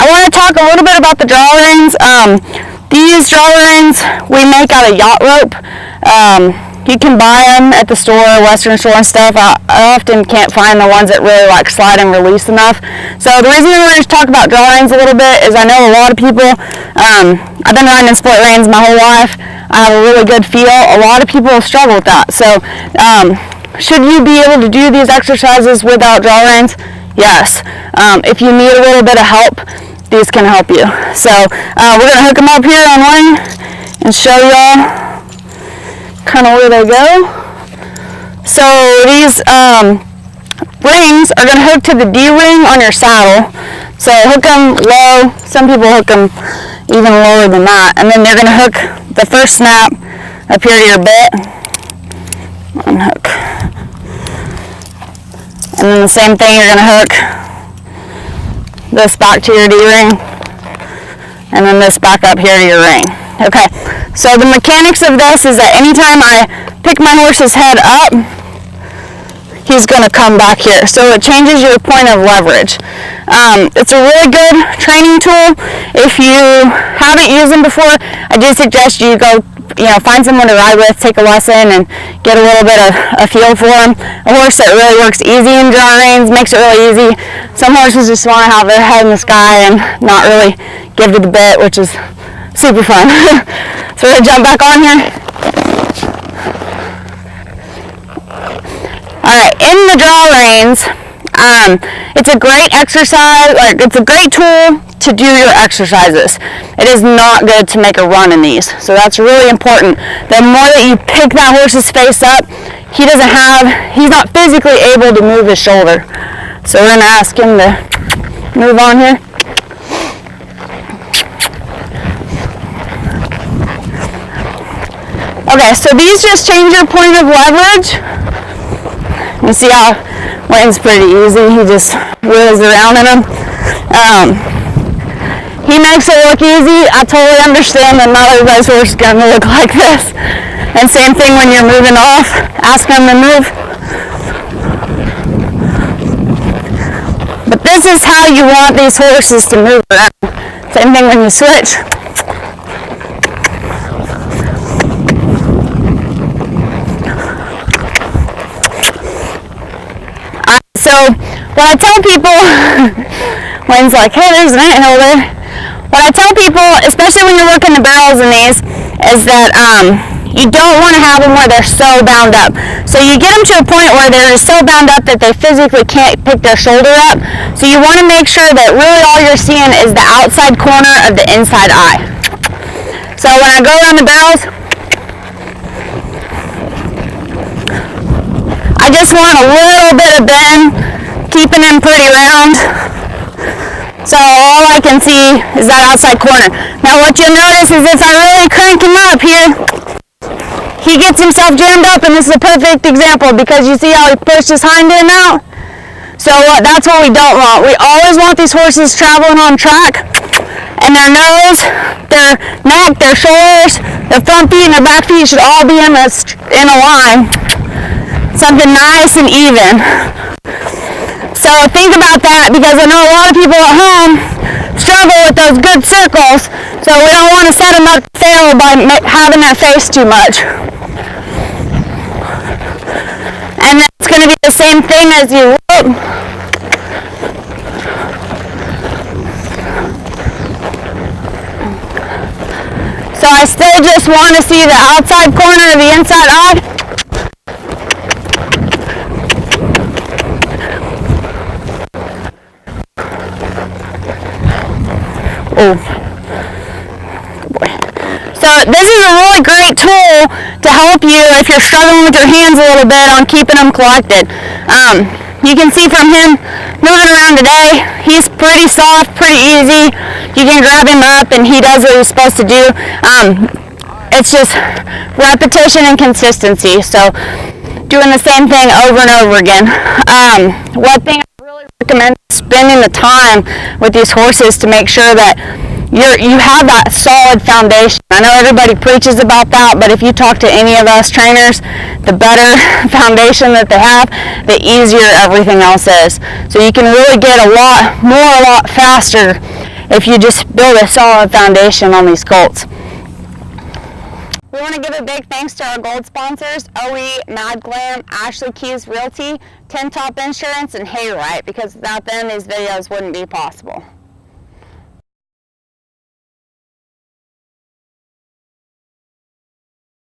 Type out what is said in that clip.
want to talk a little bit about the draw reins. These draw reins we make out of yacht rope. You can buy them at the store, Western store and stuff. I often can't find the ones that really like slide and release enough. So the reason I wanted to talk about draw reins a little bit is I know a lot of people, I've been riding in split reins my whole life. I have a really good feel. A lot of people struggle with that. So should you be able to do these exercises without draw reins? Yes. If you need a little bit of help, these can help you. So we're going to hook them up here on one and show y'all kind of where they go. So these rings are going to hook to the D-ring on your saddle. So hook them low. Some people hook them even lower than that. And then you're going to hook the first snap up here to your bit. Unhook. And then the same thing, you're going to hook this back to your D-ring. And then this back up here to your ring. Okay, so the mechanics of this is that anytime I pick my horse's head up, he's going to come back here. So it changes your point of leverage. It's a really good training tool. If you haven't used them before, I do suggest you go, find someone to ride with, take a lesson, and get a little bit of a feel for them. A horse that really works easy in draw reins makes it really easy. Some horses just want to have their head in the sky and not really give to the bit, which is super fun. So we're going to jump back on here. Alright, in the draw reins, it's a great exercise, it's a great tool to do your exercises. It is not good to make a run in these, so that's really important. The more that you pick that horse's face up, he's not physically able to move his shoulder. So we're going to ask him to move on here. Okay, so these just change your point of leverage. You see how Wayne's pretty easy. He just wheels around in them. He makes it look easy. I totally understand that not everybody's horse is going to look like this. And same thing when you're moving off. Ask them to move. But this is how you want these horses to move around. Same thing when you switch. So what I tell people, Wayne's like, hey, there's an anthill there. What I tell people, especially when you're working the barrels in these, is that you don't want to have them where they're so bound up. So you get them to a point where they're so bound up that they physically can't pick their shoulder up. So you want to make sure that really all you're seeing is the outside corner of the inside eye. So when I go around the barrels, I just want a little bit of bend, keeping him pretty round. So all I can see is that outside corner. Now what you'll notice is if I really crank him up here, he gets himself jammed up, and this is a perfect example because you see how he pushed his hind end out? So that's what we don't want. We always want these horses traveling on track, and their nose, their neck, their shoulders, their front feet, and their back feet should all be in a line. Something nice and even. So think about that, because I know a lot of people at home struggle with those good circles, so we don't want to set them up to fail by having that face too much. And then it's going to be the same thing as you look. So I still just want to see the outside corner of the inside eye. Oh, good boy. So this is a really great tool to help you if you're struggling with your hands a little bit on keeping them collected. You can see from him moving around today, he's pretty soft, pretty easy. You can grab him up and he does what he's supposed to do. It's just repetition and consistency. So doing the same thing over and over again. One thing I really recommend is spending the time with these horses to make sure that you have that solid foundation. I know everybody preaches about that, but if you talk to any of us trainers, the better foundation that they have, the easier everything else is. So you can really get a lot faster if you just build a solid foundation on these colts. We want to give a big thanks to our gold sponsors, OE, Mad Glam, Ashley Keys Realty, Tin Top Insurance, and Hayrite, because without them these videos wouldn't be possible.